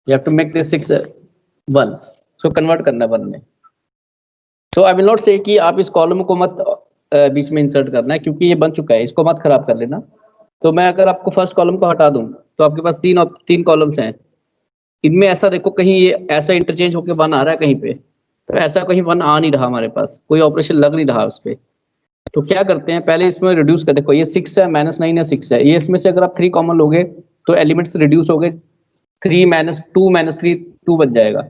You have to make this 6 1, so convert करना 1 में। तो आई विल नॉट से कि आप इस कॉलम को मत बीच में इंसर्ट करना है, क्योंकि ये बन चुका है, इसको मत खराब कर लेना। तो मैं अगर आपको फर्स्ट कॉलम को हटा दूं तो आपके पास तीन कॉलम्स हैं। इनमें ऐसा देखो कहीं ये ऐसा इंटरचेंज होकर 1 आ रहा है कहीं पे, तो ऐसा कहीं 1 आ नहीं रहा, हमारे पास कोई ऑपरेशन लग नहीं रहा उस पे। तो क्या करते हैं, पहले इसमें रिड्यूस कर, देखो ये 6 है, -9 है, 6 है, ये इसमें से अगर आप 3 कॉमन लोगे तो एलिमेंट्स रिड्यूस हो गए, 3 -2 -3 2 बन जाएगा।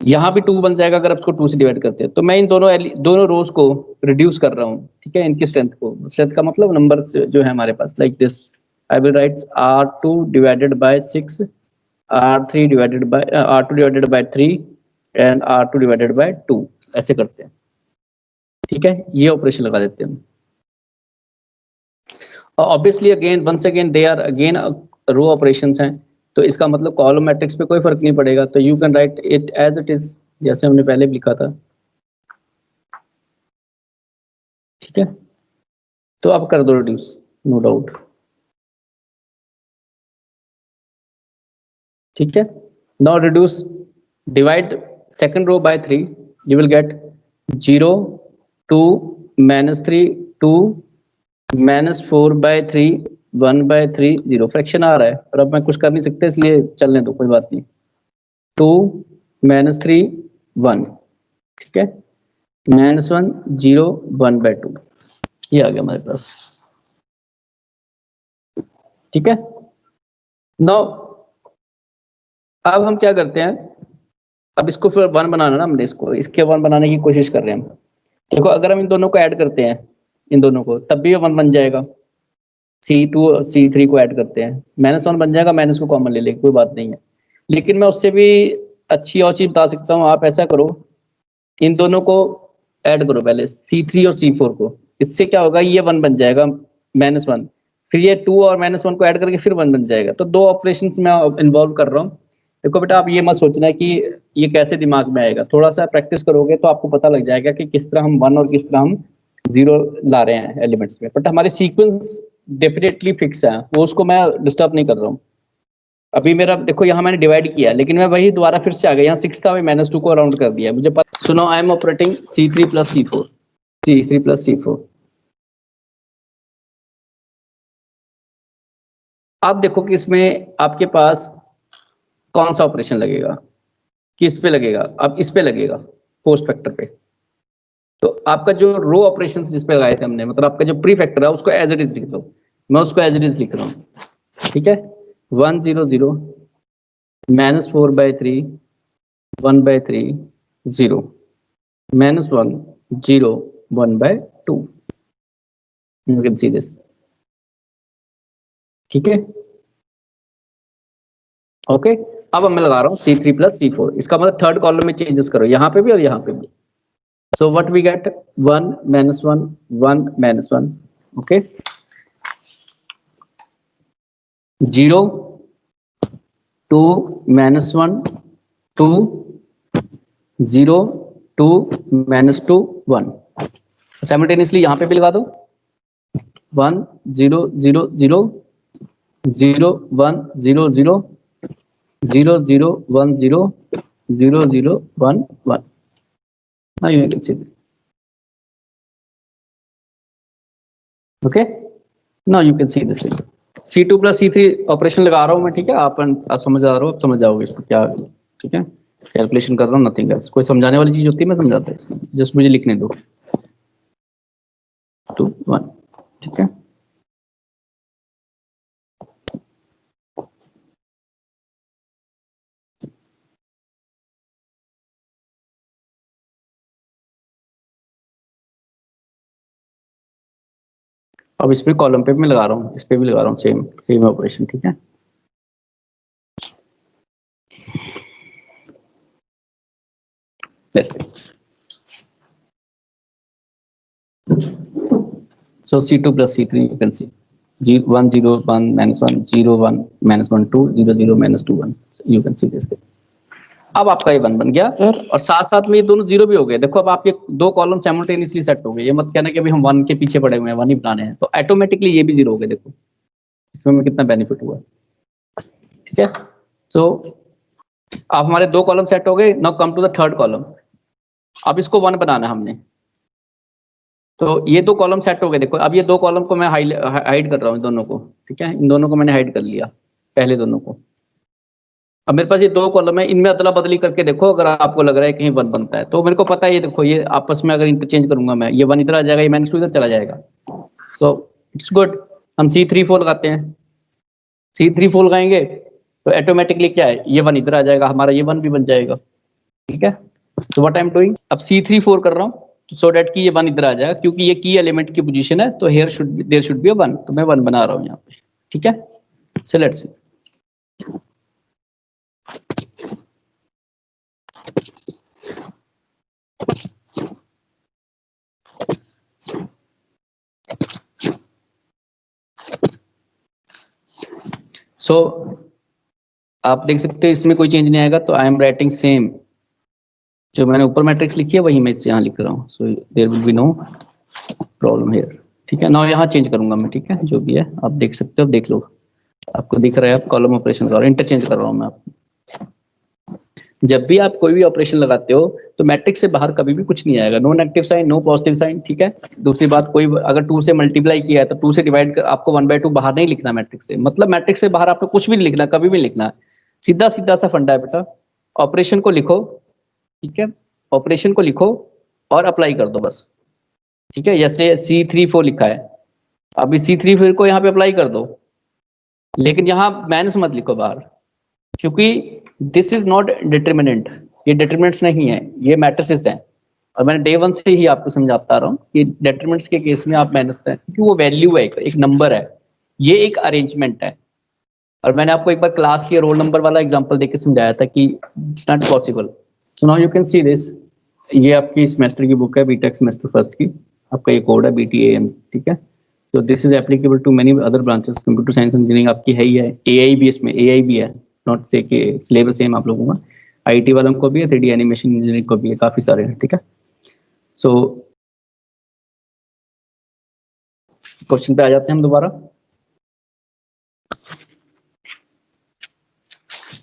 यहाँ भी 2 बन जाएगा अगर आप इसको 2 से डिवाइड करते हैं। तो मैं इन दोनों रोज को रिड्यूस कर रहा हूँ, ठीक है, इनकी स्ट्रेंथ को। स्ट्रेंथ का मतलब नंबर जो है हमारे पास, like this I will write R2 divided by 6, R2 divided by 3 and R2 divided by 2, ऐसे करते हैं, ठीक है। ये ऑपरेशन लगा देते हैं। Obviously again once again they are again row operations हैं, तो इसका मतलब कॉलम मैट्रिक्स पे कोई फर्क नहीं पड़ेगा। तो you can write it as it is, जैसे हमने पहले भी लिखा था, ठीक है। तो आप कर दो रिड्यूस, नो डाउट, ठीक है। Now reduce, divide second row by 3, you will get 0 2 -3 2 -4/3 1/3 0। Fraction आ रहा है और अब मैं कुछ कर नहीं सकता, इसलिए चलने दो, कोई बात नहीं। 2 -3 1, ठीक है, -1 0 1/2, ये आ गया हमारे पास, ठीक है। नाउ अब हम क्या करते हैं, अब इसको फिर 1 बनाना ना, हमने इसको इसके 1 बनाने की कोशिश कर रहे हैं हम। देखो अगर हम इन दोनों को ऐड करते हैं, इन दोनों को, तब भी 1 बन जाएगा। C2 और C3 को ऐड करते हैं, -1 बन जाएगा, माइनस को कॉमन ले लेंगे, कोई बात नहीं है। लेकिन मैं उससे भी अच्छी और चीज बता सकता हूँ, आप ऐसा करो, इन दोनों को ऐड करो पहले, C3 और C4 को। इससे क्या होगा, ये 1 बन जाएगा, -1, फिर ये 2 और -1 को ऐड करके फिर 1 बन जाएगा। तो 2 ऑपरेशंस में इन्वॉल्व कर रहा हूँ। देखो बेटा, आप ये मत सोचना कि ये कैसे दिमाग में आएगा, थोड़ा सा प्रैक्टिस करोगे तो आपको पता लग जाएगा कि किस तरह हम 1 और किस तरह हम 0 ला रहे हैं एलिमेंट्स में। बट हमारे सीक्वेंस डेफिनेटली फिक्स है, वो उसको मैं डिस्टर्ब नहीं कर रहा हूँ। अभी मेरा देखो, यहाँ मैंने डिवाइड किया, लेकिन मैं वही दोबारा फिर से आ गया, यहाँ 6 था, मैं -2 को राउंड कर दिया, मुझे पता। सुनो, I am operating C3 + C4, C3 + C4। अब देखो कि इसमें आपके पास कौन सा ऑपरेशन लगेगा, किस पे लगेगा, अब इस पे लगेगा, पोस्ट फैक्टर पे। तो आपका जो रो ऑपरेशंस जिस पे लगाए थे हमने, मतलब आपका जो प्री फैक्टर है, उसको एज इट इज लिख दो। मैं उसको एज इट इज लिख रहा हूँ, ठीक है। 1 0 0 -4/3 1/3 0 -1 0 1/2, you can see this, ठीक है, ओके। अब मैं लगा रहा हूँ C3 + C4, इसका मतलब थर्ड कॉलम में चेंजेस करो, यहाँ पे भी और यहाँ पे भी। So what we get, 1 -1 1 -1, okay, 0 2 -1 2 0 2 -2 1। Simultaneously यहाँ पे भी लगा दो, 1 0 0 0 0 1 0 0 0 0 1 0 0 0 1 1। Now you can see, okay, now you can see this thing। C2 + C3 operation लगा रहा हूँ मैं, ठीक है। आप समझ आ रहा हो, आप समझ जाओगे इसको क्या, ठीक है। कैलकुलेशन कर रहा हूँ, नथिंग एल्स। कोई समझाने वाली चीज होती है मैं समझाता हूँ, जस्ट मुझे लिखने दो, 2 1, ठीक है। अब इस पे कॉलम पे मैं लगा रहा हूँ, इस पे भी लगा रहा हूँ, सेम सेम ऑपरेशन, ठीक है। So C2 + C3 you can see 1 0 1 -1 0 1 -1 2 0 0 -2 1, you can see this thing। अब आपका ये 1 बन गया और साथ साथ में ये दोनों 0 भी हो गए। देखो अब आपके 2 कॉलम साइमल्टेनियसली सेट हो गए। ये मत कहना कि अभी हम 1 के पीछे पड़े हुए हैं, 1 ही बनाने हैं, तो ऑटोमेटिकली ये भी 0 हो गए। देखो इसमें कितना बेनिफिट हुआ, ठीक है। सो अब हमारे 2 कॉलम सेट हो गए। Now come to the third column. अब इसको 1 बनाना है हमने। तो ये 2 कॉलम सेट हो गए। देखो अब ये 2 कॉलम को मैं हाइड कर रहा हूँ, दोनों को। ठीक है, इन दोनों को मैंने हाइड कर लिया, पहले दोनों को। अब मेरे पास ये 2 कॉलम है, इनमें अदला बदली करके देखो, अगर आपको लग रहा है कहीं 1 बनता है तो मेरे को पता है। ये देखो, ये आपस में अगर इंटरचेंज करूंगा मैं, ये 1 इधर आ जाएगा, ये -2 इधर चला जाएगा। So it's good. हम C3 4 लगाते हैं। C3 4 लगाएंगे तो ऑटोमेटिकली क्या है, ये 1 इधर आ जाएगा, हमारा ये 1 भी बन जाएगा। ठीक है, so what I am doing, अब C3 4 कर रहा हूँ सो डेट कि ये 1 इधर आ जाएगा, क्योंकि ये की एलिमेंट की पोजीशन है, तो here should there should be 1, तो मैं 1 बना रहा हूँ यहाँ पे। ठीक है, सो लेट्स सी। सो आप देख सकते हो इसमें कोई चेंज नहीं आएगा, तो आई एम राइटिंग सेम। जो मैंने ऊपर मैट्रिक्स लिखी है वही मैं यहाँ लिख रहा हूँ। So there will be no problem here. ठीक है, ना यहाँ चेंज करूंगा मैं। ठीक है, जो भी है आप देख सकते हो, देख लो, आपको दिख रहा है। आप कॉलम ऑपरेशन कर रहा हूँ, इंटरचेंज कर रहा हूँ मैं आप। जब भी आप कोई भी ऑपरेशन लगाते हो तो मैट्रिक्स से बाहर कभी भी कुछ नहीं आएगा। No negative sign, no positive sign. ठीक है, दूसरी बात, कोई अगर 2 से मल्टीप्लाई किया है तो 2 से डिवाइड कर आपको 1/2 बाहर नहीं लिखना मैट्रिक्स से। मतलब मैट्रिक्स से बाहर आपको कुछ भी नहीं लिखना, कभी भी नहीं लिखना। सीधा सीधा सा फंडा है बेटा। ऑपरेशन को लिखो। ठीक है, ऑपरेशन को लिखो और अप्लाई कर दो बस। ठीक है, जैसे C3 4 लिखा है, अब इस C3 4 को यहाँ पे अप्लाई कर दो, लेकिन यहाँ माइनस मत लिखो बाहर, क्योंकि दिस इज नॉट डिटर्मिनेंट। ये डिटर्मिनेंट्स नहीं है, ये मैट्रिसेस हैं। और मैंने डे 1 से ही आपको समझाता रहा हूँ कि डिटर्मिनेंट्स के केस में आप माइनस है, क्योंकि वो वैल्यू है, एक नंबर है, ये एक अरेंजमेंट है। और मैंने आपको एक बार क्लास के रोल नंबर वाला एग्जांपल देके समझाया था कि it's not possible. So now you can see this. ये आपकी सेमेस्टर की बुक है, बीटेक सेमेस्टर फर्स्ट की। आपका ये कोड है BTAM। ठीक है, तो this is applicable to many other branches. Computer science engineering आपकी है ही है, AI भी इसमें, AI भी है। नॉट से कि सिलेबस सेम आप लोगों का, IT वालों को भी है, 3D एनिमेशन इंजीनियरिंग को भी है, काफी सारे हैं। ठीक है, सो क्वेश्चन पे आ जाते हैं हम दोबारा।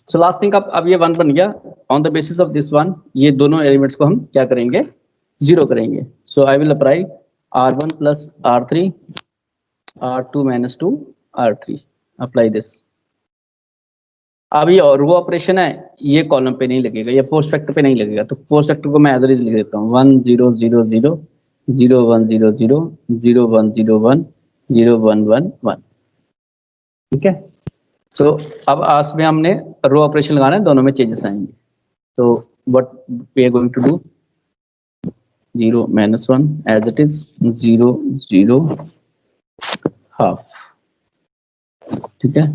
सो लास्ट थिंग, अब ये 1 बन गया। On the basis of this 1, ये दोनों एलिमेंट्स को हम क्या करेंगे, 0 करेंगे। So I will apply R1 + R3 R2 - 2 R3, apply this. अब ये और वो ऑपरेशन है, ये कॉलम पे नहीं लगेगा, ये पोस्ट फैक्टर पे नहीं लगेगा, तो पोस्ट फैक्टर को मैं एज इट इज लिख देता हूँ। 1 0 0 0 0 1 0 0 0 1 0 1 0 1 1 1। ठीक है, सो अब आस में हमने रो ऑपरेशन लगाना है, दोनों में चेंजेस आएंगे। तो what we are going to do, 0 - 1 as it is, 0 0 half. ठीक है,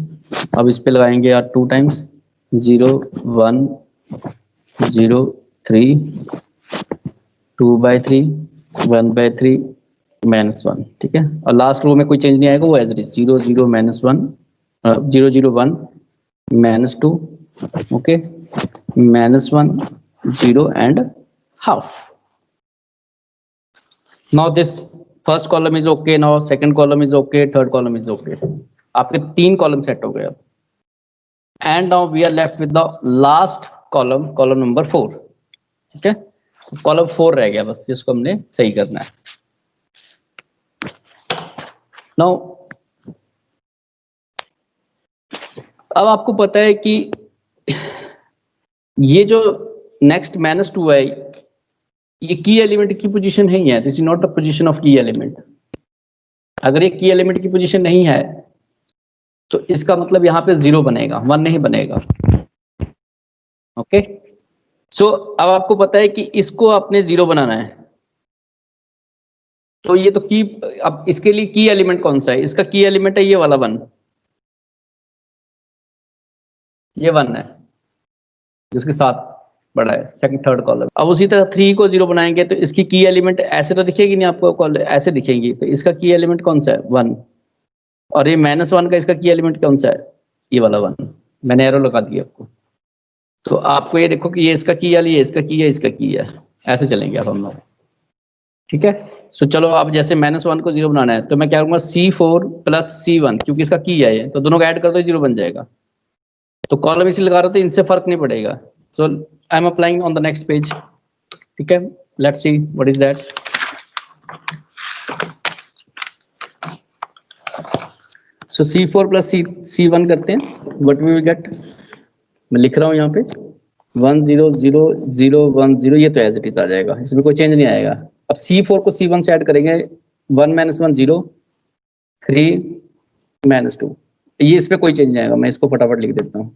अब इस पे लगाएंगे यार 2 टाइम्स, 0 1 0 3 2/3 1/3 -1। ठीक है, और लास्ट रो में कोई चेंज नहीं आएगा, वो as it is 0 0 - 1 0 0 1 -2, okay, -1 0 and half. Now this first column is okay, now second column is okay, third column is okay. आपके 3 कॉलम सेट हो गए अब। And now we are left with the last column, column number 4। ठीक है, column 4 रह गया बस, जिसको हमने सही करना है। नाउ अब आपको पता है कि ये जो नेक्स्ट -2 है, ये की एलिमेंट की पोजीशन नहीं है। This is not the position of की एलिमेंट। अगर ये की एलिमेंट की पोजीशन नहीं है तो इसका मतलब यहाँ पे 0 बनेगा, 1 नहीं बनेगा। ओके, सो अब आपको पता है कि इसको आपने 0 बनाना है, तो ये तो की, अब इसके लिए की एलिमेंट कौन सा है, इसका की एलिमेंट है ये वाला 1, ये 1 है जिसके साथ बड़ा है सेकंड थर्ड कॉलम। अब उसी तरह 3 को 0 बनाएंगे तो इसकी की एलिमेंट ऐसे तो दिखेगी नहीं आपको, ऐसे दिखेंगी, तो इसका की एलिमेंट कौन सा है, 1। और ये -1 का इसका की एलिमेंट कौन सा है, ये वाला 1। मैंने एरो लगा दिया आपको, तो आपको ये देखो कि ये इसका की है, ये इसका की है, इसका की है, ऐसे चलेंगे अब हम लोग। ठीक है, सो चलो, अब जैसे -1 को 0 बनाना है तो मैं क्या करूंगा, C4 + C1, क्योंकि इसका की है ये, तो दोनों को ऐड कर दो, 0 बन जाएगा। तो कॉलम इसी लगा रहा तो इनसे फर्क नहीं पड़ेगा. So I am applying on the next page. ठीक है, let's see what is that. So C4 plus C1 करते हैं. व्हाट वी विल गेट, मैं लिख रहा हूँ यहाँ पे 1 0 0 0 1 0. ये तो एज इट इज आ जाएगा, इसमें कोई चेंज नहीं आएगा. अब C4 को C1 से ऐड करेंगे. 1 - 1 0, 3 - 2. ये इसमें कोई चेंज नहीं आएगा. मैं इसको फटाफट लिख देता हूँ.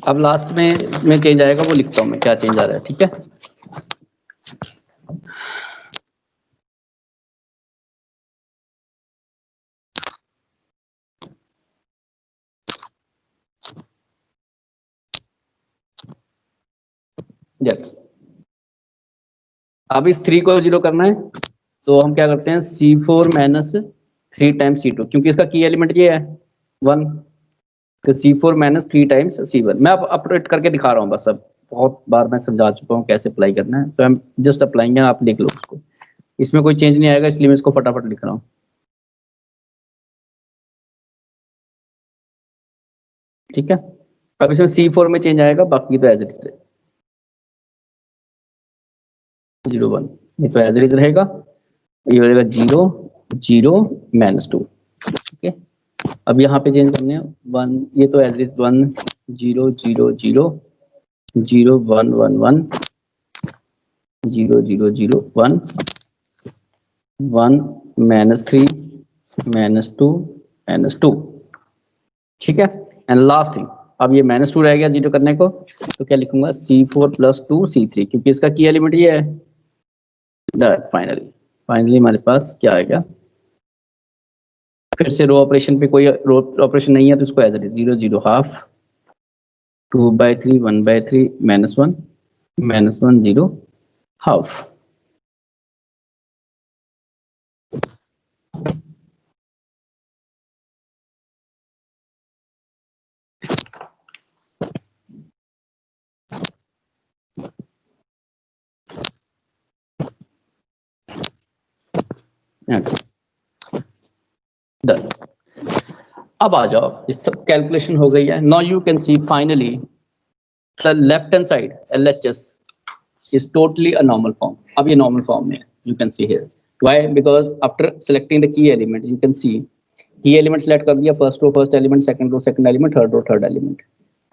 अब लास्ट में चेंज आएगा, वो लिखता हूँ मैं क्या चेंज आ रहा है. ठीक है, यस. अब इस 3 को 0 करना है तो हम क्या करते हैं, C4 - 3 टाइम्स C2, क्योंकि इसका की एलिमेंट ये है 1. तो C4 - 3 टाइम्स C1. मैं अब अपडेट करके दिखा रहा हूँ बस. अब बहुत बार मैं समझा चुका हूँ कैसे अप्लाई करना है, तो हम जस्ट अप्लाइंग है, आप लिख लो उसको. इसमें कोई चेंज नहीं आएगा, इसलिए मैं इसको फटाफट लिख रहा हूँ. ठीक है, अब इसमें C4 में चेंज आएगा, बाकी तो एज इट इज 0 1. ये तो एज इट इज रहेगा. ये हो जाएगा 0 0 -2. ठीक है, अब यहाँ पे चेंज करने हैं 1. ये तो एज इट 1 0 0 0 0 1 1 1 0 0 0 1 1 -3 -2 -2. ठीक है, एंड लास्ट थिंग, अब ये -2 रह गया 0 करने को, तो क्या लिखूंगा, C4 + 2 C3, क्योंकि इसका की एलिमेंट ये है. फाइनली हमारे पास क्या आएगा. फिर से रो ऑपरेशन पे कोई रो ऑपरेशन नहीं है, तो इसको as it is 0 0 half 2/3 1/3 -1 -1 0 half. Done. अब आ जाओ, इस सब कैलकुलेशन हो गई है. Now you can see finally the left hand side LHS is totally a normal form. अब ये normal form है, you can see here. Why? Because after selecting the key element, you can see key element select कर दिया, first row first element, second row second element, third row third element.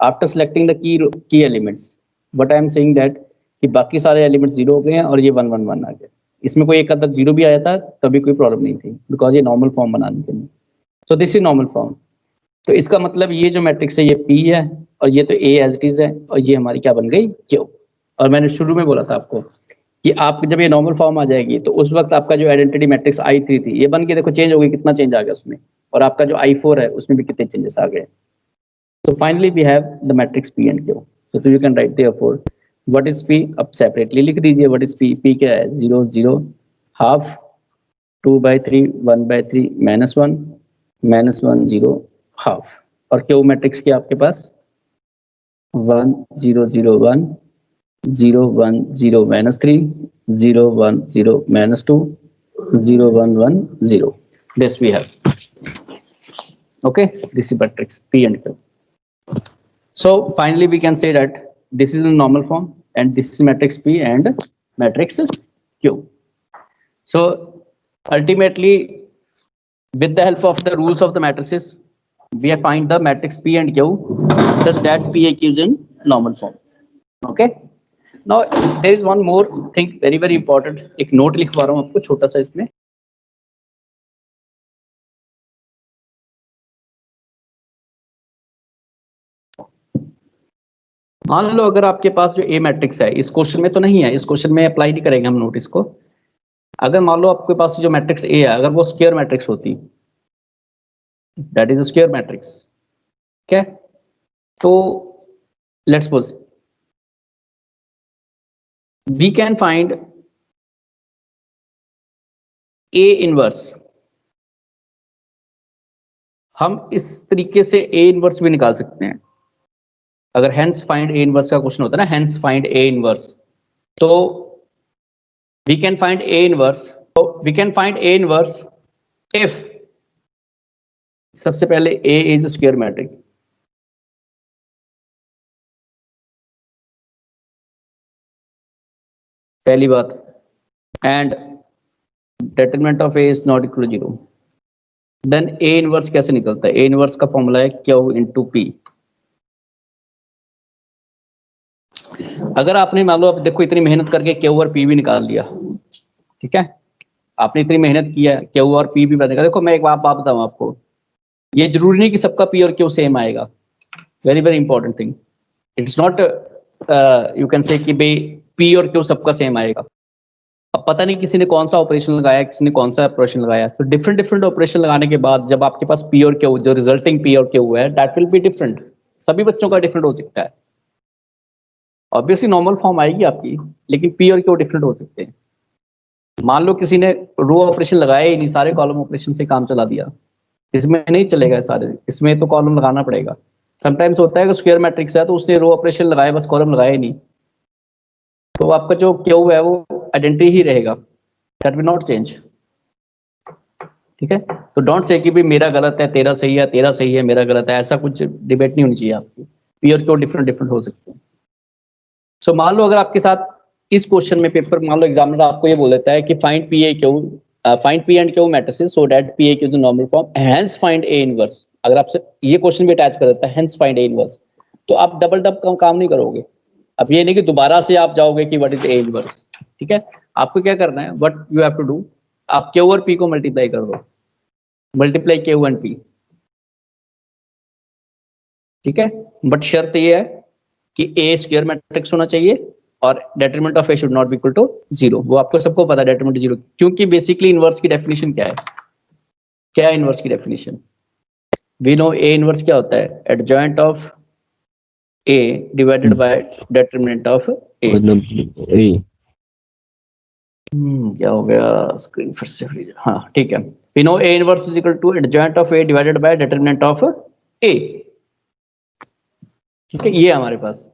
After selecting the key elements, what I am saying that कि बाकी सारे elements 0 हो गए हैं और ये 1 1 1 आ गए. इसमें कोई एक अदर 0 भी आया था तभी कोई प्रॉब्लम नहीं थी, बिकॉज ये नॉर्मल फॉर्म बनाने के लिए. So this is normal form. तो इसका मतलब ये जो मैट्रिक्स है ये P है, और ये तो A एज इट इज है, और ये हमारी क्या बन गई, Q. और मैंने शुरू में बोला था आपको कि आप जब ये नॉर्मल फॉर्म आ जाएगी तो उस वक्त आपका जो आइडेंटिटी मैट्रिक्स I3 थी, ये बन के देखो चेंज हो गई, कितना चेंज आ गया उसमें, और आपका जो I4 है उसमें भी कितने चेंजेस आ गए. तो finally we have the matrix P and Q. तो you can write therefore what is P. अब सेपरेटली लिख दीजिए व्हाट इज P. P क्या है, 0 0 हाफ 2/3 1/3 -1 -1 0 हाफ. और Q मैट्रिक्स क्या आपके पास 1 0 0 1 0 1 0 -3 0 1 0 -2 0 1 1 0. This we have. Okay, this is matrix P and Q. So finally we can say that this is the normal form and this is matrix P and matrix Q. So ultimately, with the help of the rules of the matrices, we find the matrix P and Q such that P and Q is in normal form. Okay. Now there is one more thing very important. एक note लिखवा रहा हूँ आपको छोटा सा इसमें. मान लो अगर आपके पास जो A मैट्रिक्स है, इस क्वेश्चन में तो नहीं है, इस क्वेश्चन में अप्लाई नहीं करेंगे हम नोट इसको. अगर मान लो आपके पास जो मैट्रिक्स A है, अगर वो स्क्वायर मैट्रिक्स होती, दैट इज स्क्वायर मैट्रिक्स. ठीक है, तो let's suppose we can find A inverse. हम इस तरीके से A इनवर्स भी निकाल सकते हैं. अगर हेंस फाइंड A इनवर्स का क्वेश्चन होता है ना, हेंस फाइंड A इनवर्स, तो we can find A inverse we can find A inverse if सबसे पहले ए इज स्क्वायर मैट्रिक्स, पहली बात, and determinant of A is not equal to zero. Then A inverse कैसे निकलता है? A inverse का formula है क्यू इंटू पी। अगर आपने मान लो, अब देखो इतनी मेहनत करके क्यू और पी भी निकाल लिया, ठीक है, आपने इतनी मेहनत किया, क्यू और पी भी बनेगा। देखो मैं एक बात बताऊं आपको, ये जरूरी नहीं कि सबका पी और क्यू सेम आएगा। Very very important thing, it's not you can say कि भाई पी और क्यू सबका सेम आएगा। अब पता नहीं किसी ने कौन सा ऑपरेशन लगाया, किसी ने कौन सा ऑपरेशन लगाया, तो डिफरेंट डिफरेंट ऑपरेशन लगाने के बाद जब आपके पास पी और क्यू, जो रिजल्टिंग पी और क्यू है, दैट विल बी डिफरेंट। सभी बच्चों का डिफरेंट हो सकता है। ऑब्वियसली नॉर्मल फॉर्म आएगी आपकी, लेकिन पी और क्यू डिफरेंट हो सकते हैं। मान लो किसी ने रो ऑपरेशन लगाया ही नहीं, सारे कॉलम ऑपरेशन से काम चला दिया, इसमें नहीं चलेगा सारे, इसमें तो कॉलम लगाना पड़ेगा। समटाइम्स होता है कि स्क्वायर मैट्रिक्स है तो उसने रो ऑपरेशन लगाया, बस कॉलम लगाया ही नहीं, तो आपका जो क्यू है वो आइडेंटिटी ही रहेगा, दैट विल नॉट चेंज। ठीक है, तो डोंट से कि भाई मेरा गलत है तेरा सही है, तेरा सही है मेरा गलत है, ऐसा कुछ डिबेट नहीं होनी चाहिए आपकी। पी और क्यू डिफरेंट डिफरेंट हो सकते हैं। सो मान लो अगर आपके साथ इस क्वेश्चन में पेपर, मान लो एग्जामिनर आपको ये बोल देता है कि find P A Q, find P and Q matrices so that P A Q is normal form, hence find A inverse. अगर आपसे ये क्वेश्चन भी अटैच कर देता है हेंस फाइंड ए इनवर्स, तो आप डबल डब का काम नहीं करोगे। अब ये नहीं कि दोबारा से आप जाओगे कि व्हाट इज ए इनवर्स। ठीक है, आपको क्या करना है, what you have to do, आप क्यू और पी को मल्टीप्लाई कर दो, मल्टीप्लाई क्यू एंड पी। ठीक है, बट शर्त ये है कि ए स्क्वायर मैट्रिक्स होना चाहिए और determinant of A should not be equal to zero. वो आपको सबको पता है डिटरमिनेंट जीरो, क्योंकि बेसिकली इनवर्स की डेफिनेशन क्या है? क्या है इनवर्स की definition? We know A inverse क्या होता है, adjoint of A divided by determinant of A. क्या हो गया, स्क्रीन फिर से फ्रीज। हाँ ठीक है, we know A inverse is equal to adjoint of A divided by determinant of A. ठीक है, ये हमारे पास,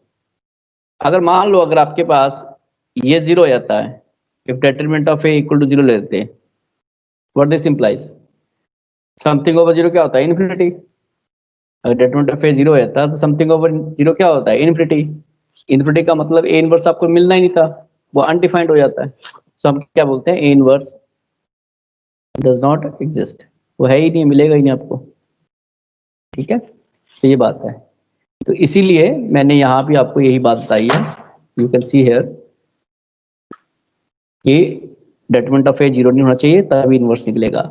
अगर मान लो अगर आपके पास ये जीरो हो जाता है, if determinant of A equal to zero ले लेते हैं, what this implies, something over zero क्या होता है, इन्फिनिटी। अगर डिटरमिनेंट ऑफ ए जीरो हो जाता है तो समथिंग ओवर जीरो क्या होता है, इन्फिनिटी। इन्फिनिटी का मतलब ए इनवर्स आपको मिलना ही नहीं था, वो अनडिफाइंड हो जाता है। तो हम क्या बोलते हैं, A inverse does not exist, वो है ही नहीं, मिलेगा ही नहीं आपको। ठीक है, तो ये बात है। तो इसीलिए मैंने यहाँ भी आपको यही बात बताई है, यू कैन सी हियर कि डिटरमिनेंट ऑफ ए जीरो नहीं होना चाहिए, तभी इनवर्स निकलेगा।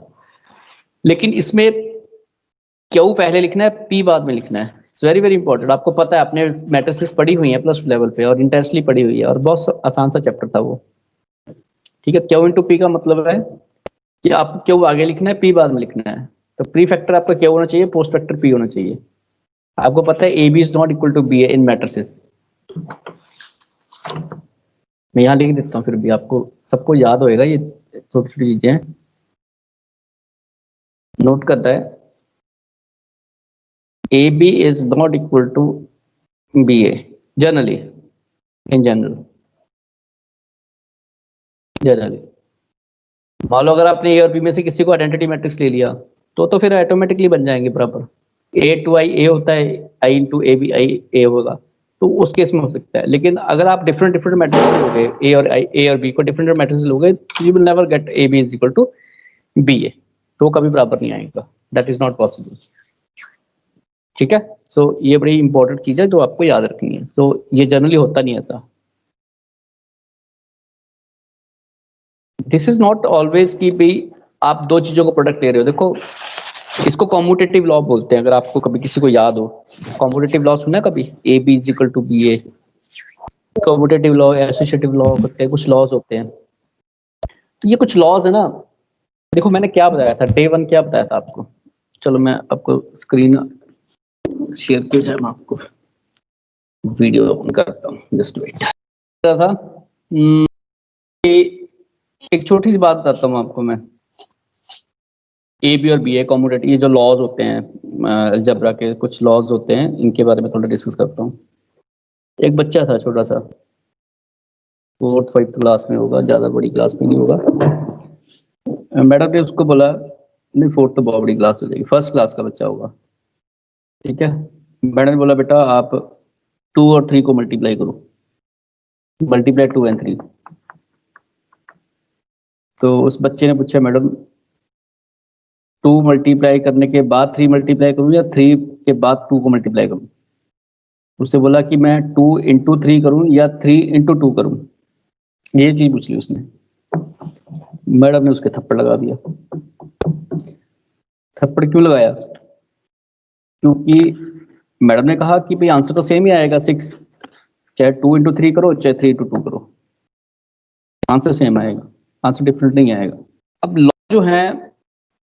लेकिन इसमें क्यू पहले लिखना है, पी बाद में लिखना है। It's very very important. आपको पता है, आपने मैट्रिसेस पढ़ी हुई है प्लस टू लेवल पे और इंटेंसली पढ़ी हुई है, और बहुत आसान सा चैप्टर था वो। ठीक है, क्यू इंटू पी का मतलब है कि आपको क्यू आगे लिखना है, पी बाद में लिखना है। तो प्री फैक्टर आपका क्यू होना चाहिए, पोस्ट फैक्टर पी होना चाहिए। आपको पता है A B is not equal to B in matrices. मैं यहाँ लिख देता हूँ, फिर भी आपको सबको याद होएगा, ये छोटी छोटी चीजें नोट करता है। A B is not equal to B A generally, in generally. मान लो अगर आपने ए और बी में से किसी को आइडेंटिटी मैट्रिक्स ले लिया, तो फिर ऑटोमेटिकली बन जाएंगे बराबर। ए टू आई ए होता है, आई इंटू ए बी आई ए होगा, तो उस केस में हो सकता है। लेकिन अगर आप डिफरेंट डिफरेंट मैट्रिक्स लोगे, ए और बी को डिफरेंट मैट्रिक्स लोगे, you will never get A B is equal to B A, तो कभी बराबर नहीं आएगा, दैट इज नॉट पॉसिबल। ठीक है, सो ये बड़ी इंपॉर्टेंट चीज है जो आपको याद रखनी है। तो ये जनरली होता नहीं ऐसा। दिस इज नॉट ऑलवेज कि भाई आप दो चीजों को प्रोडक्ट ले रहे हो। देखो, इसको कॉम्यूटेटिव लॉ बोलते हैं, अगर आपको कभी किसी को याद हो। कॉम्यूटेटिव लॉ सुना है कभी, A B is equal to B A. Commutative law, associative law होते हैं, कुछ लॉज होते हैं। तो ये कुछ लॉज है ना। देखो मैंने क्या बताया था, डे वन क्या बताया था आपको। चलो मैं आपको स्क्रीन शेयर किया जाए, मैं आपको वीडियो ओपन करता हूँ, जस्ट वेट। था एक छोटी सी बात बताता हूँ आपको मैं। ए बी और बी ए कॉम्यूटेटिव, ये जो लॉज होते हैं अलजेब्रा के, कुछ लॉज होते हैं, इनके बारे में थोड़ा डिस्कस करता हूँ। एक बच्चा था छोटा सा, फोर्थ फाइव क्लास में होगा, ज्यादा बड़ी क्लास में नहीं होगा। मैडम ने उसको बोला नहीं, फोर्थ तो बहुत बड़ी क्लास हो जाएगी, फर्स्ट क्लास का बच्चा होगा, ठीक है। मैडम ने बोला बेटा आप 2 और 3 को मल्टीप्लाई करो, मल्टीप्लाई 2 एंड 3। तो उस बच्चे ने पूछा मैडम 2 मल्टीप्लाई करने के बाद 3 मल्टीप्लाई करूं या 3 के बाद 2 को मल्टीप्लाई करूं? उससे बोला कि मैं 2 इंटू 3 करूं या 3 इंटू 2 करूं, ये चीज पूछ ली उसने। मैडम ने उसके थप्पड़ लगा दिया। थप्पड़ क्यों लगाया? क्योंकि मैडम ने कहा कि भाई आंसर तो सेम ही आएगा 6, चाहे 2 इंटू 3 करो चाहे 3 इंटू 2 करो, आंसर सेम आएगा, आंसर डिफरेंट नहीं आएगा। अब लॉ जो है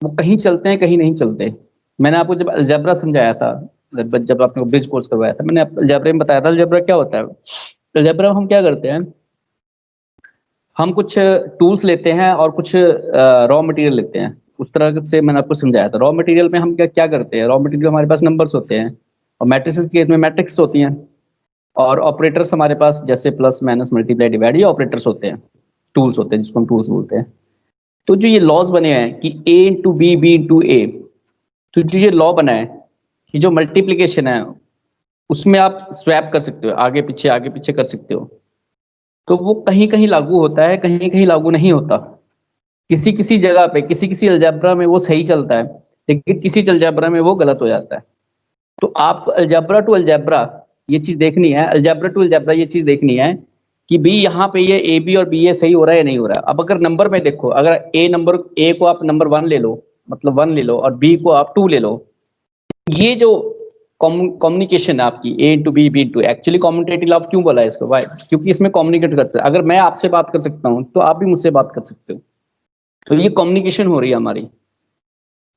वो कहीं चलते हैं कहीं नहीं चलते। मैंने आपको जब अलजेब्रा समझाया था, जब आपने ब्रिज कोर्स करवाया था, मैंने अलजेब्रा में बताया था अलजेब्रा क्या होता है। अलजेब्रा हम क्या करते हैं, हम कुछ टूल्स लेते हैं और कुछ रॉ मटेरियल लेते हैं। उस तरह से मैंने आपको समझाया था। रॉ मटेरियल में हम क्या क्या करते हैं, रॉ मटेरियल हमारे पास नंबर्स होते हैं और मैट्रिसेस के केस में मैट्रिक्स होती हैं, और ऑपरेटर्स हमारे पास जैसे प्लस माइनस मल्टीप्लाई डिवाइड, ये ऑपरेटर्स होते हैं, टूल्स होते हैं जिसको हम टूल्स बोलते हैं। तो जो ये लॉज बने हैं कि ए इंटू बी इंटू ए, तो जो ये लॉ बना है कि जो मल्टीप्लीकेशन है उसमें आप स्वैप कर सकते हो, आगे पीछे कर सकते हो। तो वो कहीं कहीं लागू होता है, कहीं कहीं लागू नहीं होता। किसी किसी जगह पे किसी किसी अलजेब्रा में वो सही चलता है, लेकिन किसी अलजेब्रा में वो गलत हो जाता है। तो आपको अलजेब्रा टू अलजेब्रा ये चीज देखनी है, अलजेब्रा टू अलजेब्रा ये चीज देखनी है कि भी यहाँ पे ये ए बी और बी ए सही हो रहा है या नहीं हो रहा है। अब अगर नंबर में देखो, अगर ए को आप नंबर 1 ले लो, मतलब 1 ले लो, और बी को आप 2 ले लो, ये जो कम्युनिकेशन है आपकी A into B into, actually communicative love क्यों बोला है इसको, वाई? क्योंकि इसमें कम्युनिकेट कर सकते, अगर मैं आपसे बात कर सकता हूँ तो आप भी मुझसे बात कर सकते हो। तो ये कम्युनिकेशन हो रही है हमारी।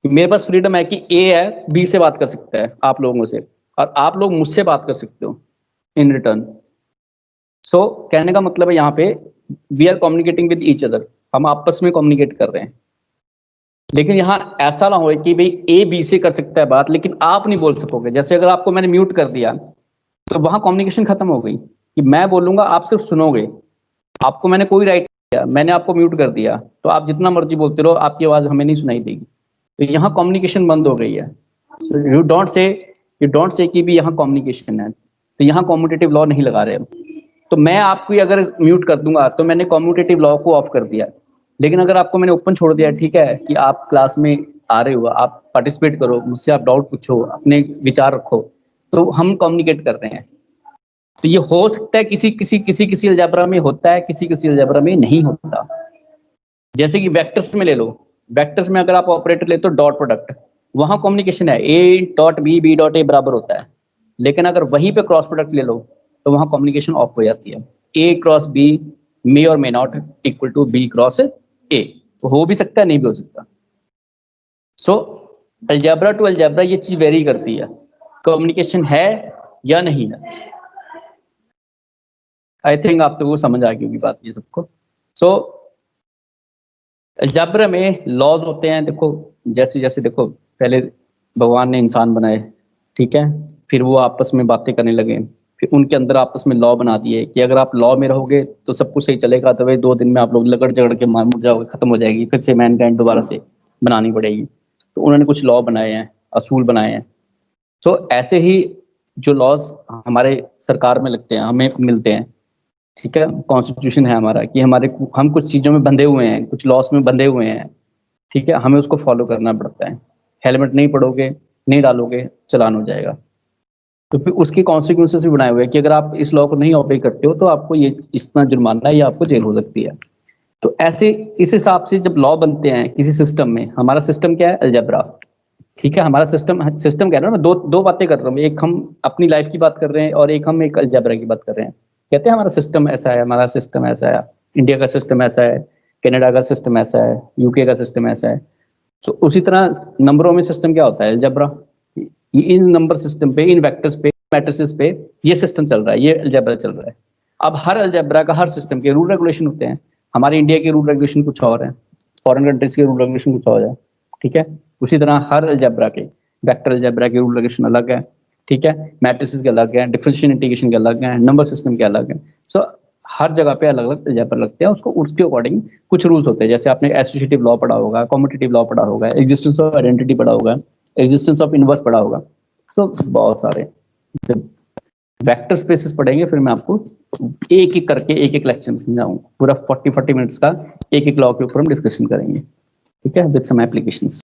मेरे पास फ्रीडम है कि ए है बी से बात कर सकता है आप लोगों से, और आप लोग मुझसे बात कर सकते हो इन रिटर्न। सो कहने का मतलब है यहाँ पे we are communicating with each other, हम आपस में कम्युनिकेट कर रहे हैं। लेकिन यहाँ ऐसा ना हो कि भाई ए बी से कर सकता है बात लेकिन आप नहीं बोल सकोगे। जैसे अगर आपको मैंने म्यूट कर दिया तो वहां कम्युनिकेशन खत्म हो गई, कि मैं बोलूंगा आप सिर्फ सुनोगे, आपको मैंने कोई राइट नहीं दिया, मैंने आपको म्यूट कर दिया तो आप जितना मर्जी बोलते रहो, आपकी आवाज हमें नहीं सुनाई देगी। तो यहाँ कम्युनिकेशन बंद हो गई है। यू डोंट से कि भी यहाँ कम्युनिकेशन है, तो यहाँ कम्यूटेटिव लॉ नहीं लगा रहे हम। तो मैं आपको अगर म्यूट कर दूंगा तो मैंने कम्यूटेटिव लॉ को ऑफ कर दिया। लेकिन अगर आपको मैंने ओपन छोड़ दिया, ठीक है कि आप क्लास में आ रहे हो, आप पार्टिसिपेट करो, मुझसे आप डाउट पूछो, अपने विचार रखो, तो हम कम्युनिकेट कर रहे हैं। तो ये हो सकता है किसी किसी किसी किसी अलजेब्रा में होता है, किसी किसी अलजेब्रा में नहीं होता। जैसे कि वेक्टर्स में ले लो, वेक्टर्स में अगर आप ऑपरेटर ले तो डॉट प्रोडक्ट, वहां कम्युनिकेशन है A dot B dot A बराबर होता है। लेकिन अगर वहीं पे क्रॉस प्रोडक्ट ले लो तो वहां कम्युनिकेशन ऑफ हो जाती है। ए क्रॉस बी मे और may not equal to B cross A, तो हो भी सकता है नहीं भी हो सकता। सो अलजेब्रा टू अलजेब्रा ये चीज वेरी करती है, कम्युनिकेशन है या नहीं है। आई थिंक आप तो वो समझ आ गई होगी बात ये सबको। सो अलजेब्रा में लॉज होते हैं, देखो जैसे जैसे देखो पहले भगवान ने इंसान बनाए, ठीक है, फिर वो आपस में बातें करने लगे, फिर उनके अंदर आपस में लॉ बना दिए कि अगर आप लॉ में रहोगे तो सब कुछ सही चलेगा, तो भाई 2 दिन में आप लोग लगड़ झगड़ के मार मुर जाओगे, खत्म हो जाएगी, फिर से मैनकाइंड दोबारा से बनानी पड़ेगी। तो उन्होंने कुछ लॉ बनाए हैं, असूल बनाए हैं। सो ऐसे ही जो लॉज हमारे सरकार में लगते हैं, हमें मिलते हैं, ठीक है, कॉन्स्टिट्यूशन है हमारा कि हम कुछ चीजों में बंधे हुए हैं, कुछ लॉस में बंधे हुए हैं, ठीक है, हमें उसको फॉलो करना पड़ता है। हेलमेट नहीं पड़ोगे, नहीं डालोगे, चालान हो जाएगा। तो फिर उसके कॉन्सिक्वेंसेस भी बनाए हुए हैं कि अगर आप इस लॉ को नहीं ऑब्रे करते हो तो आपको ये इतना जुर्माना है या आपको जेल हो सकती है। तो ऐसे इस हिसाब से जब लॉ बनते हैं किसी सिस्टम में, हमारा सिस्टम क्या है, अलजेब्रा, ठीक है, हमारा सिस्टम सिस्टम कह रहा हूँ, मैं दो दो बातें कर रहा हूँ, एक हम अपनी लाइफ की बात कर रहे हैं और एक हम एक अलजेब्रा की बात कर रहे हैं। कहते हैं हमारा सिस्टम ऐसा है, हमारा सिस्टम ऐसा है, इंडिया का सिस्टम ऐसा है, कनाडा का सिस्टम ऐसा है, यूके का सिस्टम ऐसा है। तो उसी तरह नंबरों में सिस्टम क्या होता है, अलजेब्रा। इन नंबर सिस्टम पे, इन वेक्टर्स पे, मैट्रिसेस पे ये सिस्टम चल रहा है, ये अलजेब्रा चल रहा है। अब हर अलजेब्रा का, हर सिस्टम के रूल रेगुलेशन होते हैं। हमारे इंडिया के रूल रेगुलेशन कुछ और है, फॉरेन कंट्रीज के रूल रेगुलेशन कुछ और है, ठीक है। उसी तरह हर अलजेब्रा के, वेक्टर अलजेब्रा के रूल रेगुलेशन अलग है, ठीक है, मैट्रिसेस के अलग है, डिफरेंशियल इंटीग्रेशन के अलग है, नंबर सिस्टम के अलग है। सो हर जगह पे अलग-अलग एग्जाम्पल लगते हैं, उसको उसके अकॉर्डिंग कुछ रूल्स होते हैं। जैसे आपने एसोसिएटिव लॉ पढ़ा होगा, कम्यूटेटिव लॉ पढ़ा होगा, एक्जिस्टेंस ऑफ आइडेंटिटी पढ़ा होगा, एक्जिस्टेंस ऑफ इनवर्स पढ़ा होगा। सो बहुत सारे। जब वेक्टर स्पेसेस पढ़ेंगे फिर मैं आपको एक-एक करके एक-एक लेक्चर में समझाऊँगा। पूरा 40-40 मिनट्स का एक-एक लॉ के ऊपर हम डिस्कशन करेंगे। ठीक है? With some applications.